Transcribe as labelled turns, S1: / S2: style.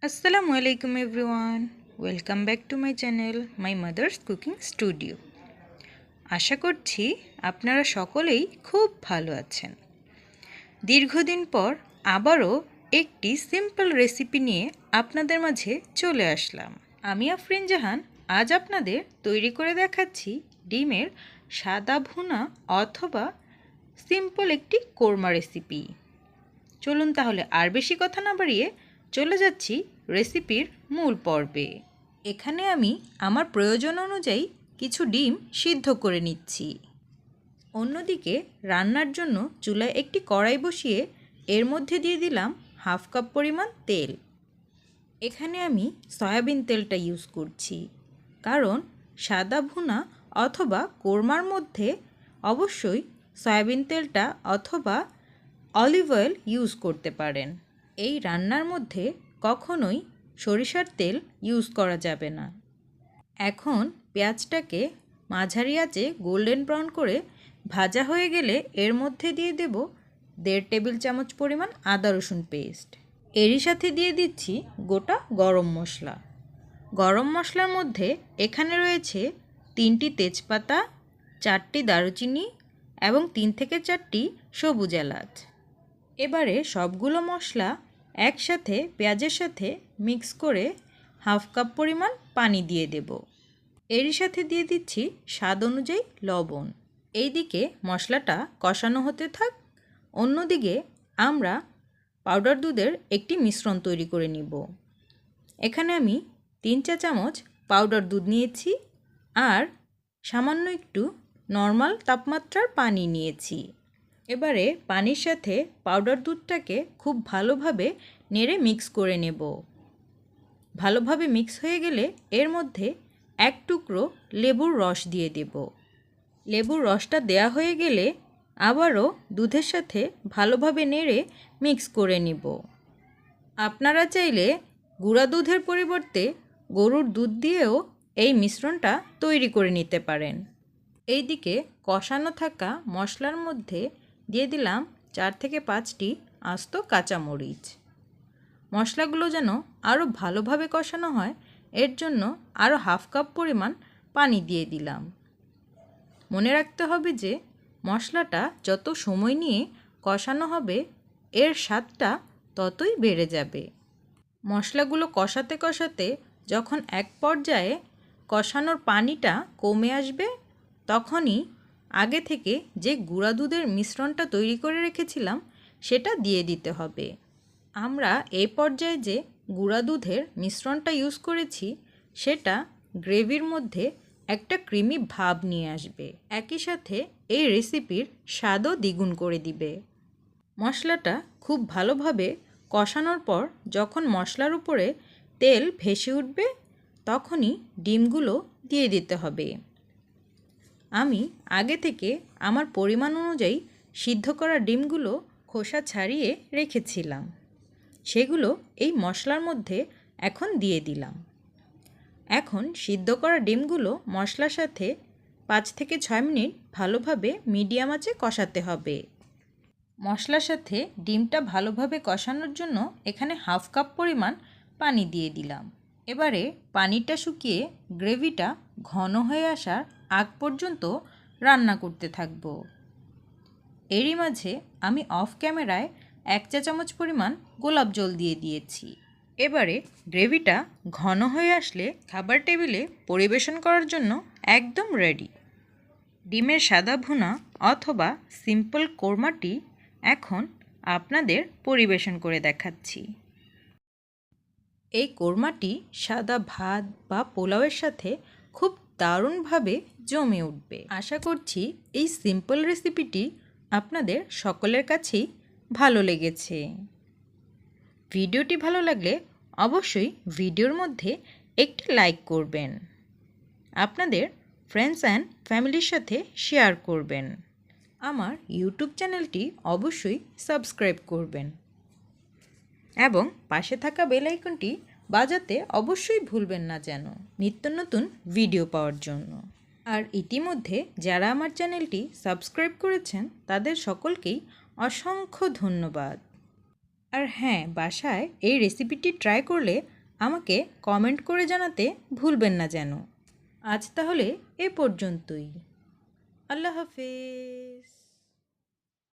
S1: আসসালামু আলাইকুম everyone, welcome back to my channel my mother's cooking studio. আশা করছি আপনারা সকলেই খুব ভালো আছেন। দীর্ঘদিন পর আবারও একটি সিম্পল রেসিপি নিয়ে আপনাদের মাঝে চলে আসলাম। আমি আফরিন জাহান আজ আপনাদের তৈরি করে দেখাচ্ছি ডিমের সাদা ভুনা অথবা সিম্পল একটি কোরমা রেসিপি। চলুন তাহলে আর বেশি কথা না বাড়িয়ে চলে যাচ্ছি রেসিপির মূল পর্বে। এখানে আমি আমার প্রয়োজন অনুযায়ী কিছু ডিম সিদ্ধ করে নিচ্ছি। অন্যদিকে রান্নার জন্য চুলায় একটি কড়াই বসিয়ে এর মধ্যে দিয়ে দিলাম হাফ কাপ পরিমাণ তেল। এখানে আমি সয়াবিন তেলটা ইউজ করছি, কারণ সাদা ভুনা অথবা কোরমার মধ্যে অবশ্যই সয়াবিন তেলটা অথবা অলিভ অয়েল ইউজ করতে পারেন। এই রান্নার মধ্যে কখনোই সরিষার তেল ইউজ করা যাবে না। এখন পেঁয়াজটাকে মাঝারি আঁচে গোল্ডেন ব্রাউন করে ভাজা হয়ে গেলে এর মধ্যে দিয়ে দেব 1.5 টেবিল চামচ পরিমাণ আদা রসুন পেস্ট। এরই সাথে দিয়ে দিচ্ছি গোটা গরম মশলা। গরম মশলার মধ্যে এখানে রয়েছে 3টি তেজপাতা, 4টি দারুচিনি এবং 3 থেকে 4টি সবুজ এলাচ। এবারে সবগুলো মশলা একসাথে পেঁয়াজের সাথে মিক্স করে হাফ কাপ পরিমাণ পানি দিয়ে দেব। এরই সাথে দিয়ে দিচ্ছি স্বাদ অনুযায়ী লবণ। এইদিকে মশলাটা কষানো হতে থাক, অন্যদিকে আমরা পাউডার দুধের একটি মিশ্রণ তৈরি করে নিব। এখানে আমি 3 চা চামচ পাউডার দুধ নিয়েছি আর সামান্য একটু নর্মাল তাপমাত্রার পানি নিয়েছি। এবারে পানির সাথে পাউডার দুধটাকে খুব ভালোভাবে নেড়ে মিক্স করে নেব। ভালোভাবে মিক্স হয়ে গেলে এর মধ্যে 1 টুকরো লেবুর রস দিয়ে দেব। লেবুর রসটা দেয়া হয়ে গেলে আবারও দুধের সাথে ভালোভাবে নেড়ে মিক্স করে নিব। আপনারা চাইলে গুঁড়া দুধের পরিবর্তে গরুর দুধ দিয়েও এই মিশ্রণটা তৈরি করে নিতে পারেন। এইদিকে কষানো থাকা মশলার মধ্যে দিয়ে দিলাম 4 থেকে 5টি আস্ত কাঁচামরিচ। মশলাগুলো যেন আরও ভালোভাবে কষানো হয় এর জন্য আরও হাফ কাপ পরিমাণ পানি দিয়ে দিলাম। মনে রাখতে হবে যে মশলাটা যত সময় নিয়ে কষানো হবে এর স্বাদটা ততই বেড়ে যাবে। মশলাগুলো কষাতে কষাতে যখন এক পর্যায়ে কষানোর পানিটা কমে আসবে তখনই আগে থেকে যে গুঁড়া দুধের মিশ্রণটা তৈরি করে রেখেছিলাম সেটা দিয়ে দিতে হবে। আমরা এই পর্যায়ে যে গুঁড়া দুধের মিশ্রণটা ইউজ করেছি সেটা গ্রেভির মধ্যে একটা ক্রিমি ভাব নিয়ে আসবে, একই সাথে এই রেসিপির স্বাদও দ্বিগুণ করে দিবে। মশলাটা খুব ভালোভাবে কষানোর পর যখন মশলার উপরে তেল ভেসে উঠবে তখনই ডিমগুলো দিয়ে দিতে হবে। আমি আগে থেকে আমার পরিমাণ অনুযায়ী সিদ্ধ করা ডিমগুলো খোসা ছাড়িয়ে রেখেছিলাম, সেগুলো এই মশলার মধ্যে এখন দিয়ে দিলাম। এখন সিদ্ধ করা ডিমগুলো মশলার সাথে 5 থেকে 6 মিনিট ভালোভাবে মিডিয়াম আঁচে কষাতে হবে। মশলার সাথে ডিমটা ভালোভাবে কষানোর জন্য এখানে হাফ কাপ পরিমাণ পানি দিয়ে দিলাম। এবারে পানিটা শুকিয়ে গ্রেভিটা ঘন হয়ে আসার আগ পর্যন্ত রান্না করতে থাকব। এরই মাঝে আমি অফ ক্যামেরায় 1 চা চামচ পরিমাণ গোলাপ জল দিয়ে দিয়েছি। এবারে গ্রেভিটা ঘন হয়ে আসলে খাবার টেবিলে পরিবেশন করার জন্য একদম রেডি। ডিমের সাদা ভুনা অথবা সিম্পল কোরমাটি এখন আপনাদের পরিবেশন করে দেখাচ্ছি। এই কোরমাটি সাদা ভাত বা পোলাওয়ের সাথে খুব দারুণভাবে জমে উঠবে। আশা করছি এই সিম্পল রেসিপিটি আপনাদের সকলের কাছেই ভালো লেগেছে। ভিডিওটি ভালো লাগলে অবশ্যই ভিডিওর মধ্যে একটি লাইক করবেন, আপনাদের ফ্রেন্ডস অ্যান্ড ফ্যামিলির সাথে শেয়ার করবেন। আমার ইউটিউব চ্যানেলটি অবশ্যই সাবস্ক্রাইব করবেন এবং পাশে থাকা বেল আইকনটি বাজাতে অবশ্যই ভুলবেন না যেন নিত্য নতুন ভিডিও পাওয়ার জন্য। আর ইতিমধ্যে যারা আমার চ্যানেলটি সাবস্ক্রাইব করেছেন তাদের সকলকেই অসংখ্য ধন্যবাদ। আর হ্যাঁ, বাসায় এই রেসিপিটি ট্রাই করলে আমাকে কমেন্ট করে জানাতে ভুলবেন না যেন। আজ তাহলে এ পর্যন্তই। আল্লাহ হাফেজ।